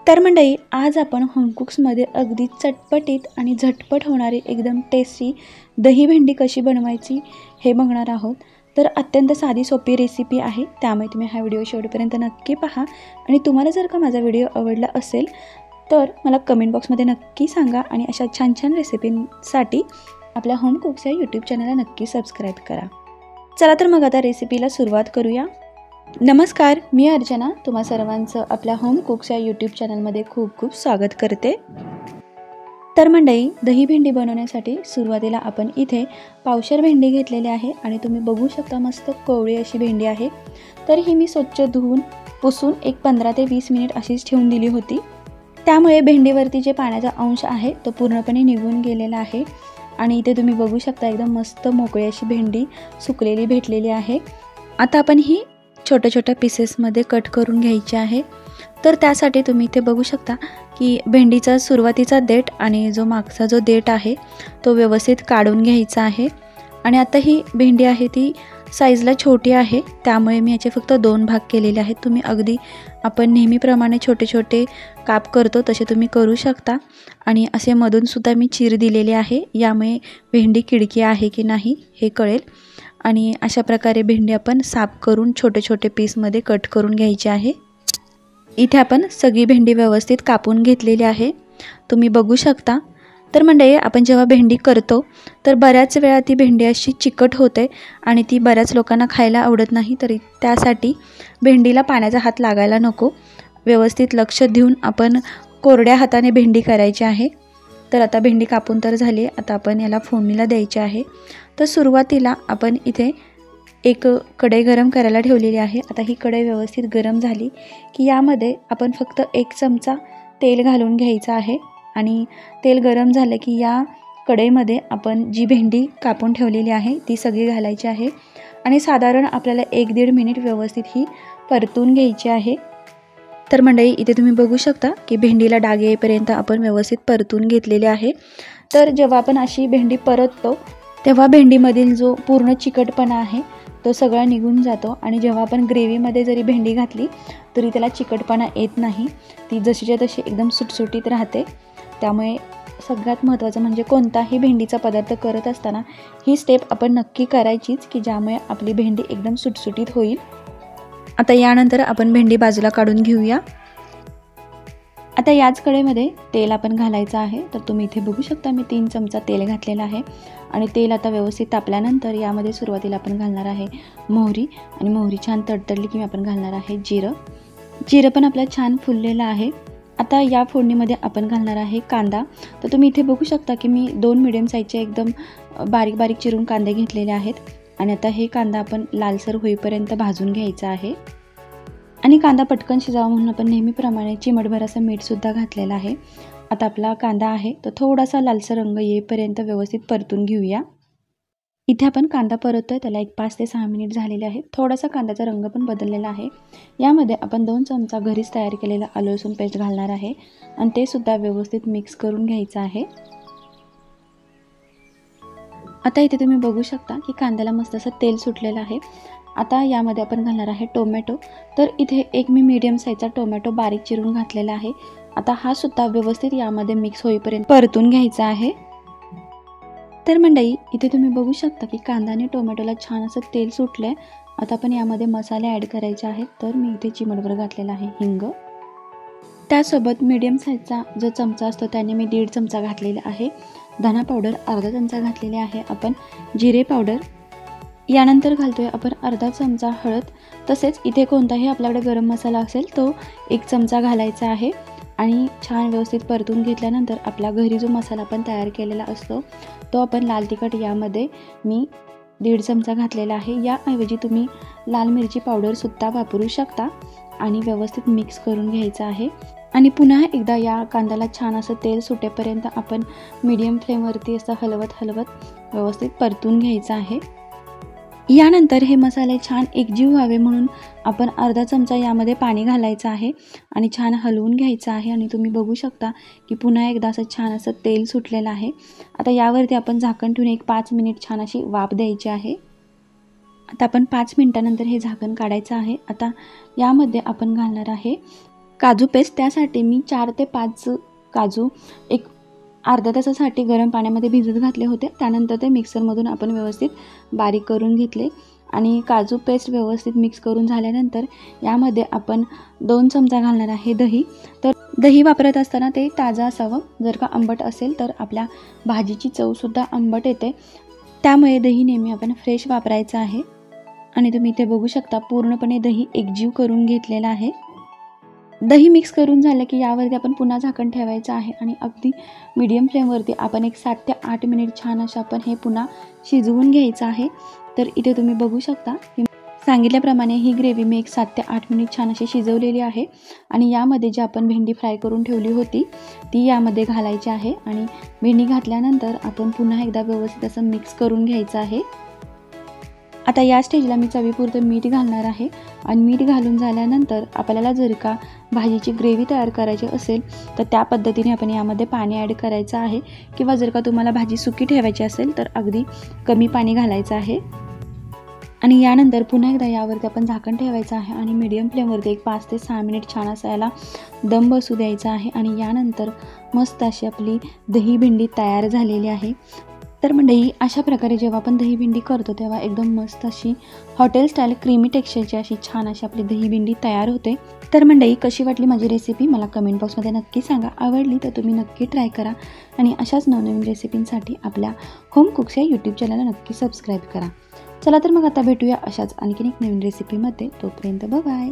तर मंडळी, आज आपण होम कुक्समध्ये अगदी चटपटीत आणि झटपट होणारी एकदम टेस्टी दही भेंडी कशी बनवायची हे बघणार आहोत। तर अत्यंत साधी सोपी रेसिपी आहे, त्यामुळे तुम्ही हा व्हिडिओ शेवटपर्यंत नक्की पहा। आणि तुम्हाला जर का माझा व्हिडिओ आवडला असेल तर मला कमेंट बॉक्समध्ये नक्की सांगा आणि अशा छान छान रेसिपींसाठी आपल्या होम कुक्स या यूट्यूब चॅनलला नक्की सबस्क्राईब करा। चला तर मग आता रेसिपीला सुरुवात करूया। नमस्कार, मी अर्चना तुम्हा सर्वांचं आपल्या होम कुक्स या यूट्यूब चॅनलमध्ये खूप खूप स्वागत करते। तर मंडळी, दही भेंडी बनवण्यासाठी सुरुवातीला आपण इथे पावशेर भेंडी घेतलेली आहे आणि तुम्ही बघू शकता मस्त कोवळी अशी भेंडी आहे। तर ही मी स्वच्छ धुवून पुसून एक 15 ते 20 मिनिट अशीच ठेवून दिली होती, त्यामुळे भेंडीवरती जे पाण्याचा अंश आहे तो पूर्णपणे निघून गेलेला आहे। आणि इथे तुम्ही बघू शकता एकदम मस्त मोकळी अशी भेंडी सुकलेली भेटलेली आहे। आता आपण ही छोट्या छोट्या पीसेसमध्ये कट करून घ्यायची आहे। तर त्यासाठी तुम्ही इथे बघू शकता की भेंडीचा सुरुवातीचा देठ आणि जो मागचा जो देठ आहे तो व्यवस्थित काढून घ्यायचा आहे। आणि आता ही भेंडी आहे ती साईजला छोटी आहे, त्यामुळे मी याचे फक्त 2 भाग केलेले आहेत। तुम्ही अगदी आपण नेहमीप्रमाणे छोटे छोटे काप करतो तसे तुम्ही करू शकता। आणि असे मधून सुद्धा मी चीर दिलेली आहे, यामुळे भेंडी किडकी आहे की नाही हे कळेल। आणि अशा प्रकारे भेंडी आपण साफ करून छोटे छोटे पीसमध्ये कट करून घ्यायची आहे। इथे आपण सगळी भेंडी व्यवस्थित कापून घेतलेली आहे, तुम्ही बघू शकता। तर मंडळी, आपण जेव्हा भेंडी करतो तर बऱ्याच वेळा ती भेंडी अशी चिकट होते आणि ती बऱ्याच लोकांना खायला आवडत नाही। तरी त्यासाठी भेंडीला पाण्याचा हात लागायला नको, व्यवस्थित लक्ष देऊन आपण कोरड्या हाताने भेंडी करायची आहे। तर आता भेंडी कापून तर झाली, आता आपण याला फोडणीला द्यायची आहे। तर सुरुवातीला आपण इथे एक कढई गरम करायला ठेवलेली आहे। आता ही कढई व्यवस्थित गरम झाली की यामध्ये आपण फक्त 1 चमचा तेल घालून घ्यायचं आहे। आणि तेल गरम झालं की या कढईमध्ये आपण जी भेंडी कापून ठेवलेली आहे ती सगळी घालायची आहे। आणि साधारण आपल्याला 1-1.5 मिनिट व्यवस्थित ही परतून घ्यायची आहे। तर मंडळी, इथे तुम्ही बघू शकता की भेंडीला डाग येईपर्यंत आपण व्यवस्थित परतून घेतलेले आहे। तर जेव्हा आपण अशी भेंडी परततो तेव्हा भेंडीमधील जो पूर्ण चिकटपणा आहे तो सगळा निघून जातो। आणि जेव्हा आपण ग्रेव्हीमध्ये जरी भेंडी घातली तरी त्याला चिकटपणा येत नाही, ती जशीच्या तशी एकदम सुटसुटीत राहते। त्यामुळे सगळ्यात महत्त्वाचं म्हणजे कोणताही भेंडीचा पदार्थ करत असताना ही स्टेप आपण नक्की करायचीच की ज्यामुळे आपली भेंडी एकदम सुटसुटीत होईल। आता यानंतर आपण भेंडी बाजूला काढून घेऊया। आता याच कढईमध्ये तेल आपण घालायचं आहे। तर तुम्ही इथे बघू शकता मी 3 चमचा तेल घातलेलं आहे। आणि तेल आता व्यवस्थित तापल्यानंतर यामध्ये सुरुवातीला आपण घालणार आहे मोहरी, आणि मोहरी छान तडतडली की आपण घालणार आहे जिरं पण आपलं छान फुललेलं आहे। आता या फोडणीमध्ये आपण घालणार आहे कांदा। तर तुम्ही इथे बघू शकता की मी 2 मीडियम साईजचे एकदम बारीक बारीक चिरून कांदे घेतलेले आहेत। आणि आता हे कांदा आपण लालसर होईपर्यंत भाजून घ्यायचा आहे। आणि कांदा पटकन शिजावा म्हणून आपण नेहमीप्रमाणे चिमटभर असं मीठसुद्धा घातलेलं आहे। आता आपला कांदा आहे तो थोडासा लालसर रंग येईपर्यंत व्यवस्थित परतून घेऊया। इथे आपण कांदा परततोय त्याला एक 5 ते 6 मिनिट झालेले आहेत। थोडासा कांद्याचा रंग पण बदललेला आहे। यामध्ये आपण 2 चमचा घरीच तयार केलेलं आलं लसूण पेस्ट घालणार आहे आणि ते सुद्धा व्यवस्थित मिक्स करून घ्यायचं आहे। आता इथे तुम्ही बघू शकता की कांद्याला मस्त असं तेल सुटलेलं आहे। आता यामध्ये आपण घालणार आहे टोमॅटो। तर इथे एक मी मीडियम साईजचा टोमॅटो बारीक चिरून घातलेला आहे। आता हा सुद्धा व्यवस्थित यामध्ये मिक्स होईपर्यंत परतून घ्यायचा आहे। तर मंडळी, इथे तुम्ही बघू शकता की कांदा आणि टोमॅटोला छान असं तेल सुटलंय। आता आपण यामध्ये मसाले ॲड करायचे आहेत। तर मी इथे चिमटभर घातलेला आहे हिंग, त्यासोबत मीडियम साईजचा जो चमचा असतो त्याने मी 1.5 चमचा घातलेला आहे धना पावडर, अर्धा चमचा घातलेले आहे आपण जिरे पावडर। यानंतर घालतोय आपण अर्धा चमचा हळद, तसेच इथे कोणताही आपल्याकडे गरम मसाला असेल तो 1 चमचा घालायचा आहे। आणि छान व्यवस्थित परतून घेतल्यानंतर आपला घरी जो मसाला आपण तयार केलेला असतो तो आपण लाल तिखट यामध्ये मी 1.5 चमचा घातलेला आहे। याऐवजी तुम्ही लाल मिरची पावडरसुद्धा वापरू शकता। आणि व्यवस्थित मिक्स करून घ्यायचं आहे। आणि पुन्हा एकदा या कांद्याला छान असं तेल सुटेपर्यंत आपण मीडियम फ्लेमवरती असं हलवत व्यवस्थित परतून घ्यायचं आहे। यानंतर हे मसाले छान एकजीव व्हावे म्हणून आपण अर्धा चमचा यामध्ये पाणी घालायचं आहे आणि छान हलवून घ्यायचं आहे। आणि तुम्ही बघू शकता की पुन्हा एकदा असं छान असं तेल सुटलेलं आहे। आता यावरती आपण झाकण ठेवून एक 5 मिनिट छान अशी वाफ द्यायची आहे। आता आपण 5 मिनिटानंतर हे झाकण काढायचं आहे। आता यामध्ये आपण घालणार आहे काजू पेस्ट त्यासाठी मी 4 ते 5 काजू एक अर्ध्या तासासाठी गरम पाण्यामध्ये भिजत घातले होते. त्यानंतर ते मिक्सरमधून आपण व्यवस्थित बारीक करून घेतले आणि काजू पेस्ट व्यवस्थित मिक्स करून झाल्यानंतर यामध्ये आपण 2 चमचा घालणार आहे दही. तर दही वापरत असताना ते ताजं असावं. जर का आंबट असेल तर आपल्या भाजीची चवसुद्धा आंबट येते. त्यामुळे दही नेहमी आपण फ्रेश वापरायचं आहे. आणि तुम्ही इथे बघू शकता पूर्णपणे दही एकजीव करून घेतलेला आहे. दही मिक्स करून झालं की यावरती आपण पुन्हा झाकण ठेवायचं आहे आणि अगदी मीडियम फ्लेमवरती आपण एक 7 ते 8 मिनिट छान असं आपण हे पुन्हा शिजवून घ्यायचं आहे. तर इथे तुम्ही बघू शकता की सांगितल्याप्रमाणे ही ग्रेव्ही मी एक 7 ते 8 मिनिट छान अशी शिजवलेली आहे. आणि यामध्ये जी आपण भेंडी फ्राय करून ठेवली होती ती यामध्ये घालायची आहे आणि भेंडी घातल्यानंतर आपण पुन्हा एकदा व्यवस्थित असं मिक्स करून घ्यायचं आहे. आता या स्टेजला मी चवीपुरतं मीठ घालणार आहे आणि मीठ घालून झाल्यानंतर आपल्याला जर का भाजीची ग्रेव्ही तयार करायची असेल तर त्या पद्धतीने आपण यामध्ये पाणी ॲड करायचं आहे किंवा जर का तुम्हाला भाजी सुकी ठेवायची असेल तर अगदी कमी पाणी घालायचं आहे. आणि यानंतर पुन्हा एकदा यावरती आपण झाकण ठेवायचं आहे आणि मीडियम फ्लेमवरती एक 5 ते 6 मिनिट छान असा याला दम बसू द्यायचा आहे. आणि यानंतर मस्त अशी आपली दही भेंडी तयार झालेली आहे. तर मंडळी अशा प्रकारे जेव्हा आपण दही भेंडी करतो तेव्हा एकदम मस्त अशी हॉटेल स्टाईल क्रीमी टेक्स्चरची अशी छान अशी आपली दही भेंडी तयार होते. तर मंडळी कशी वाटली माझी रेसिपी मला कमेंट बॉक्समध्ये नक्की सांगा. आवडली तर तुम्ही नक्की ट्राय करा आणि अशाच नवनवीन रेसिपींसाठी आपल्या होम कुक्स या यूट्यूब चॅनलला नक्की सबस्क्राईब करा. चला तर मग आता भेटूया अशाच आणखीन एक नवीन रेसिपीमध्ये. तोपर्यंत बाय.